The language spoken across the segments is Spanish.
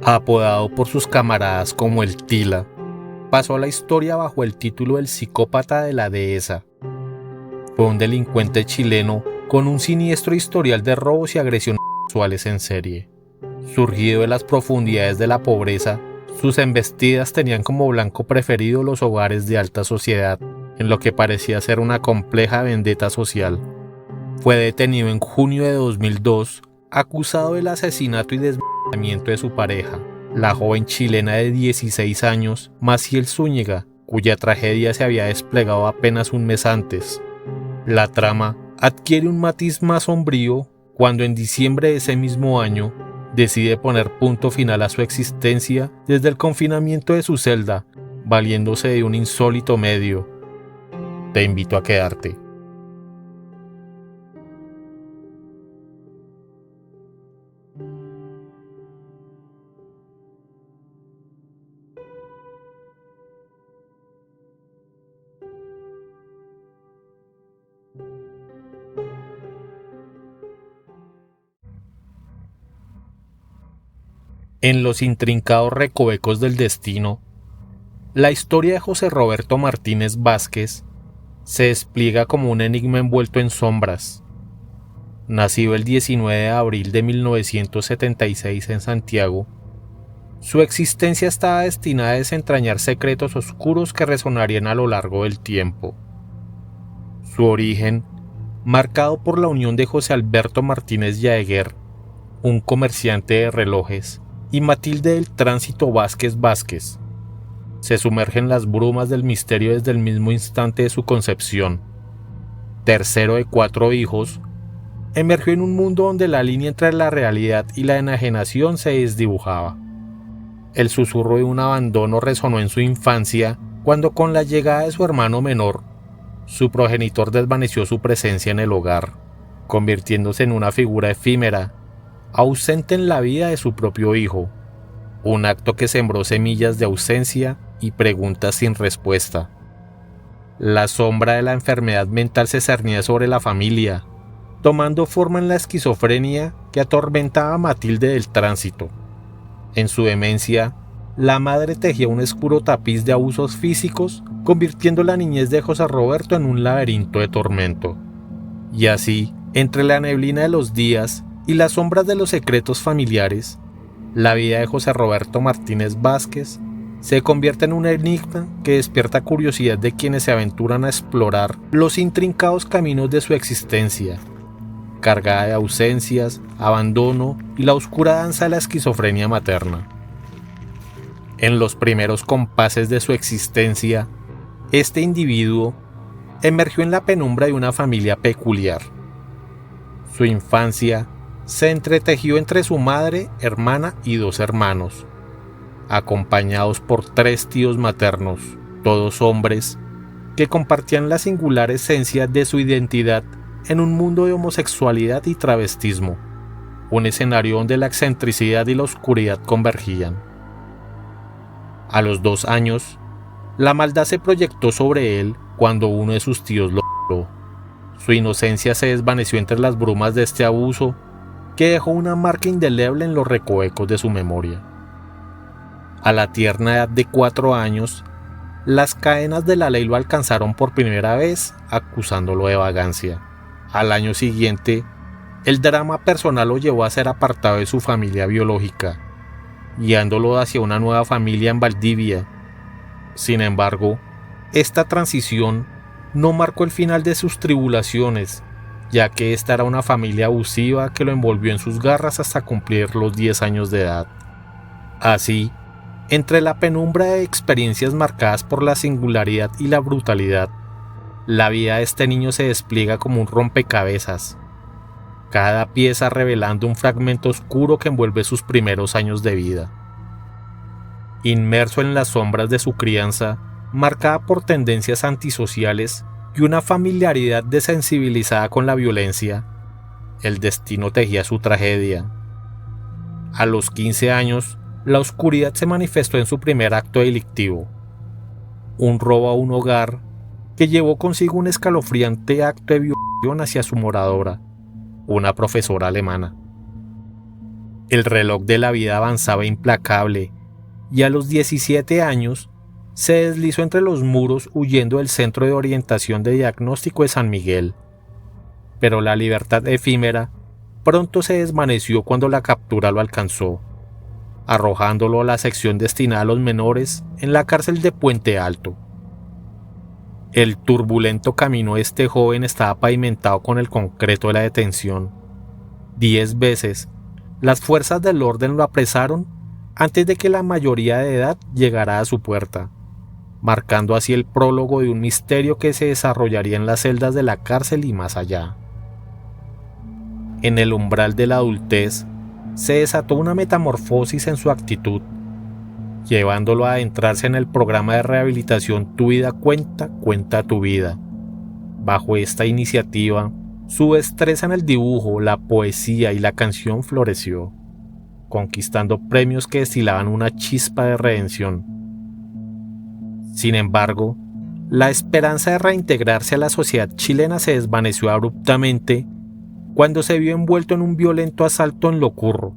Apodado por sus camaradas como el Tila, pasó a la historia bajo el título El psicópata de la dehesa. Fue un delincuente chileno con un siniestro historial de robos y agresiones sexuales en serie. Surgido de las profundidades de la pobreza, sus embestidas tenían como blanco preferido los hogares de alta sociedad, en lo que parecía ser una compleja vendetta social. Fue detenido en junio de 2002, acusado del asesinato y desmembramiento de su pareja, la joven chilena de 16 años, Maciel Zúñiga, cuya tragedia se había desplegado apenas un mes antes. La trama adquiere un matiz más sombrío cuando en diciembre de ese mismo año decide poner punto final a su existencia desde el confinamiento de su celda, valiéndose de un insólito medio. Te invito a quedarte. En los intrincados recovecos del destino, la historia de José Roberto Martínez Vázquez se despliega como un enigma envuelto en sombras. Nacido el 19 de abril de 1976 en Santiago, su existencia estaba destinada a desentrañar secretos oscuros que resonarían a lo largo del tiempo. Su origen, marcado por la unión de José Alberto Martínez Jaeger, un comerciante de relojes, y Matilde del Tránsito Vázquez Vázquez, se sumerge en las brumas del misterio desde el mismo instante de su concepción. Tercero de 4 hijos, emergió en un mundo donde la línea entre la realidad y la enajenación se desdibujaba. El susurro de un abandono resonó en su infancia cuando, con la llegada de su hermano menor, su progenitor desvaneció su presencia en el hogar, convirtiéndose en una figura efímera, ausente en la vida de su propio hijo, un acto que sembró semillas de ausencia y preguntas sin respuesta. La sombra de la enfermedad mental se cernía sobre la familia, tomando forma en la esquizofrenia que atormentaba a Matilde del Tránsito. En su demencia, la madre tejía un oscuro tapiz de abusos físicos, convirtiendo la niñez de José Roberto en un laberinto de tormento. Y así, entre la neblina de los días y las sombras de los secretos familiares, la vida de José Roberto Martínez Vázquez se convierte en un enigma que despierta curiosidad de quienes se aventuran a explorar los intrincados caminos de su existencia, cargada de ausencias, abandono y la oscura danza de la esquizofrenia materna. En los primeros compases de su existencia, este individuo emergió en la penumbra de una familia peculiar. Su infancia se entretejió entre su madre, hermana y 2 hermanos, acompañados por 3 tíos maternos, todos hombres, que compartían la singular esencia de su identidad en un mundo de homosexualidad y travestismo, un escenario donde la excentricidad y la oscuridad convergían. A los 2 años, la maldad se proyectó sobre él cuando uno de sus tíos lo violó. Su inocencia se desvaneció entre las brumas de este abuso, que dejó una marca indeleble en los recovecos de su memoria. A la tierna edad de 4 años, las cadenas de la ley lo alcanzaron por primera vez, acusándolo de vagancia. Al año siguiente, el drama personal lo llevó a ser apartado de su familia biológica, guiándolo hacia una nueva familia en Valdivia. Sin embargo, esta transición no marcó el final de sus tribulaciones, ya que esta era una familia abusiva que lo envolvió en sus garras hasta cumplir los 10 años de edad. Así, entre la penumbra de experiencias marcadas por la singularidad y la brutalidad, la vida de este niño se despliega como un rompecabezas, cada pieza revelando un fragmento oscuro que envuelve sus primeros años de vida. Inmerso en las sombras de su crianza, marcada por tendencias antisociales y una familiaridad desensibilizada con la violencia, el destino tejía su tragedia. A los 15 años, la oscuridad se manifestó en su primer acto delictivo, un robo a un hogar que llevó consigo un escalofriante acto de violación hacia su moradora, una profesora alemana. El reloj de la vida avanzaba implacable y a los 17 años se deslizó entre los muros huyendo del Centro de Orientación de Diagnóstico de San Miguel. Pero la libertad efímera pronto se desvaneció cuando la captura lo alcanzó, arrojándolo a la sección destinada a los menores en la cárcel de Puente Alto. El turbulento camino de este joven estaba pavimentado con el concreto de la detención. 10 veces, las fuerzas del orden lo apresaron antes de que la mayoría de edad llegara a su puerta, marcando así el prólogo de un misterio que se desarrollaría en las celdas de la cárcel y más allá. En el umbral de la adultez, se desató una metamorfosis en su actitud, llevándolo a adentrarse en el programa de rehabilitación Tu Vida Cuenta, Cuenta Tu Vida. Bajo esta iniciativa, su destreza en el dibujo, la poesía y la canción floreció, conquistando premios que destilaban una chispa de redención. Sin embargo, la esperanza de reintegrarse a la sociedad chilena se desvaneció abruptamente cuando se vio envuelto en un violento asalto en Locurro,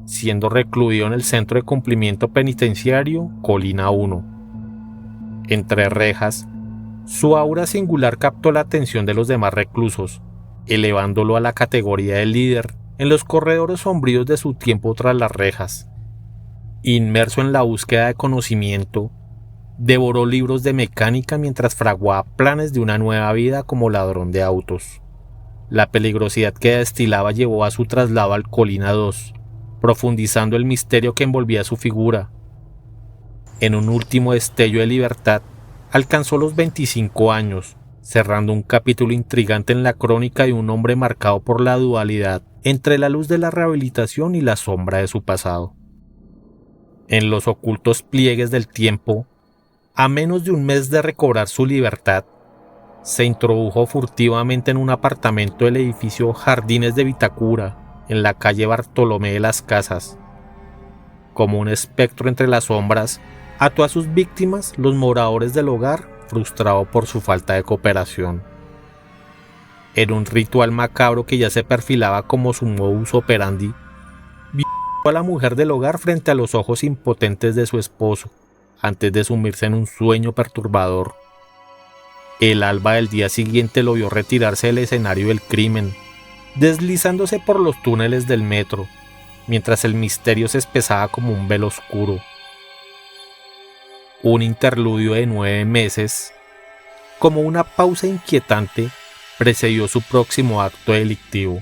siendo recluido en el Centro de Cumplimiento Penitenciario Colina 1. Entre rejas, su aura singular captó la atención de los demás reclusos, elevándolo a la categoría de líder en los corredores sombríos de su tiempo tras las rejas. Inmerso en la búsqueda de conocimiento, devoró libros de mecánica mientras fraguaba planes de una nueva vida como ladrón de autos. La peligrosidad que destilaba llevó a su traslado al Colina 2, profundizando el misterio que envolvía su figura. En un último destello de libertad, alcanzó los 25 años, cerrando un capítulo intrigante en la crónica de un hombre marcado por la dualidad entre la luz de la rehabilitación y la sombra de su pasado. En los ocultos pliegues del tiempo, a menos de un mes de recobrar su libertad, se introdujo furtivamente en un apartamento del edificio Jardines de Vitacura, en la calle Bartolomé de las Casas. Como un espectro entre las sombras, ató a sus víctimas, los moradores del hogar, frustrado por su falta de cooperación. En un ritual macabro que ya se perfilaba como su modus operandi, violó a la mujer del hogar frente a los ojos impotentes de su esposo, antes de sumirse en un sueño perturbador. El alba del día siguiente lo vio retirarse del escenario del crimen, deslizándose por los túneles del metro, mientras el misterio se espesaba como un velo oscuro. Un interludio de 9 meses, como una pausa inquietante, precedió su próximo acto delictivo.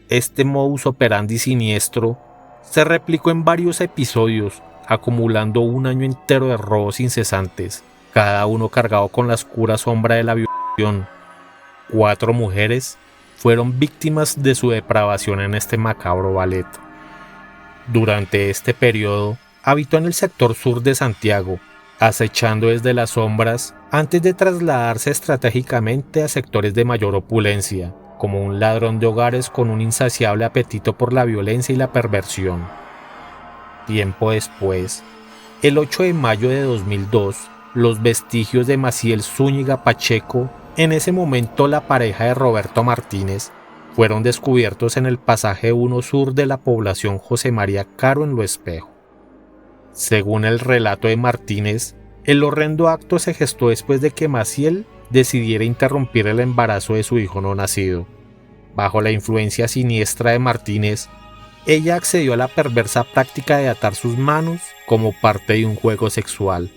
Este modus operandi siniestro se replicó en varios episodios, acumulando un año entero de robos incesantes, cada uno cargado con la oscura sombra de la violación. 4 mujeres fueron víctimas de su depravación en este macabro ballet. Durante este periodo, habitó en el sector sur de Santiago, acechando desde las sombras antes de trasladarse estratégicamente a sectores de mayor opulencia, como un ladrón de hogares con un insaciable apetito por la violencia y la perversión. Tiempo después, el 8 de mayo de 2002, los vestigios de Maciel Zúñiga Pacheco, en ese momento la pareja de Roberto Martínez, fueron descubiertos en el pasaje 1 sur de la población José María Caro en Lo Espejo. Según el relato de Martínez, el horrendo acto se gestó después de que Maciel decidiera interrumpir el embarazo de su hijo no nacido. Bajo la influencia siniestra de Martínez, ella accedió a la perversa práctica de atar sus manos como parte de un juego sexual,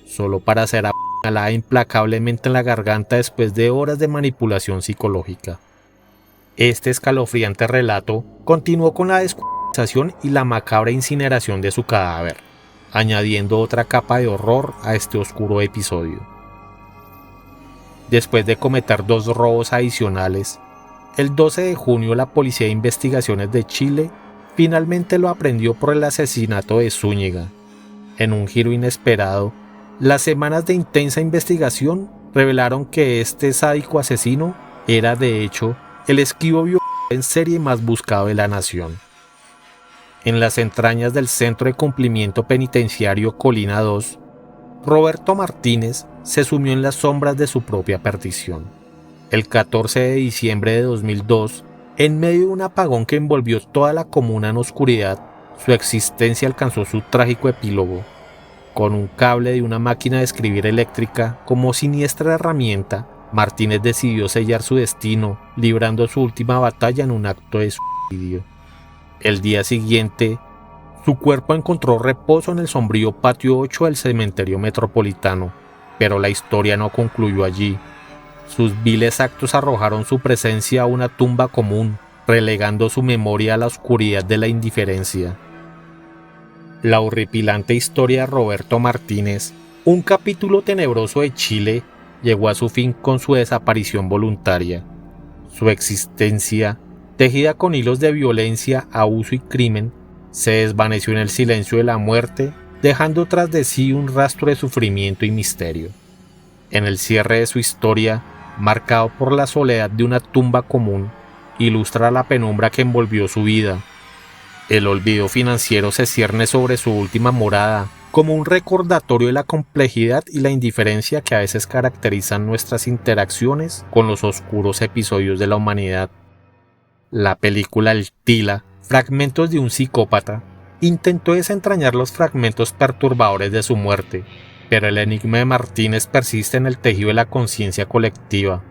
solo para ser apuñalada implacablemente en la garganta después de horas de manipulación psicológica. Este escalofriante relato continuó con la descuartización y la macabra incineración de su cadáver, añadiendo otra capa de horror a este oscuro episodio. Después de cometer 2 robos adicionales, el 12 de junio la Policía de Investigaciones de Chile finalmente lo aprehendió por el asesinato de Zúñiga. En un giro inesperado, las semanas de intensa investigación revelaron que este sádico asesino era de hecho el esquivo violador en serie más buscado de la nación. En las entrañas del Centro de Cumplimiento Penitenciario Colina 2, Roberto Martínez se sumió en las sombras de su propia perdición. El 14 de diciembre de 2002, En medio de un apagón que envolvió toda la comuna en oscuridad, su existencia alcanzó su trágico epílogo. Con un cable de una máquina de escribir eléctrica como siniestra herramienta, Martínez decidió sellar su destino, librando su última batalla en un acto de suicidio. El día siguiente, su cuerpo encontró reposo en el sombrío patio 8 del cementerio metropolitano, pero la historia no concluyó allí. Sus viles actos arrojaron su presencia a una tumba común, relegando su memoria a la oscuridad de la indiferencia. La horripilante historia de Roberto Martínez, un capítulo tenebroso de Chile, llegó a su fin con su desaparición voluntaria. Su existencia, tejida con hilos de violencia, abuso y crimen, se desvaneció en el silencio de la muerte, dejando tras de sí un rastro de sufrimiento y misterio. En el cierre de su historia, marcado por la soledad de una tumba común, ilustra la penumbra que envolvió su vida. El olvido financiero se cierne sobre su última morada, como un recordatorio de la complejidad y la indiferencia que a veces caracterizan nuestras interacciones con los oscuros episodios de la humanidad. La película El Tila, Fragmentos de un psicópata, intentó desentrañar los fragmentos perturbadores de su muerte, pero el enigma de Martínez persiste en el tejido de la conciencia colectiva.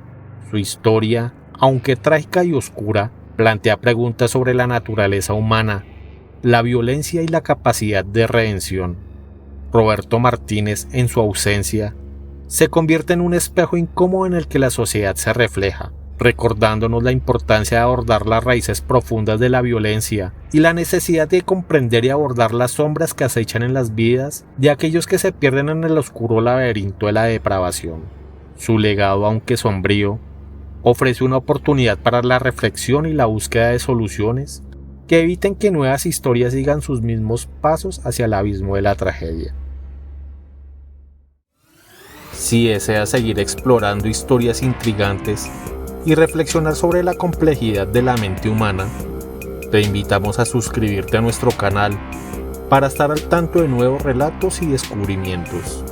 Su historia, aunque trágica y oscura, plantea preguntas sobre la naturaleza humana, la violencia y la capacidad de redención. Roberto Martínez, en su ausencia, se convierte en un espejo incómodo en el que la sociedad se refleja, recordándonos la importancia de abordar las raíces profundas de la violencia y la necesidad de comprender y abordar las sombras que acechan en las vidas de aquellos que se pierden en el oscuro laberinto de la depravación. Su legado, aunque sombrío, ofrece una oportunidad para la reflexión y la búsqueda de soluciones que eviten que nuevas historias sigan sus mismos pasos hacia el abismo de la tragedia. Si deseas seguir explorando historias intrigantes y reflexionar sobre la complejidad de la mente humana, te invitamos a suscribirte a nuestro canal para estar al tanto de nuevos relatos y descubrimientos.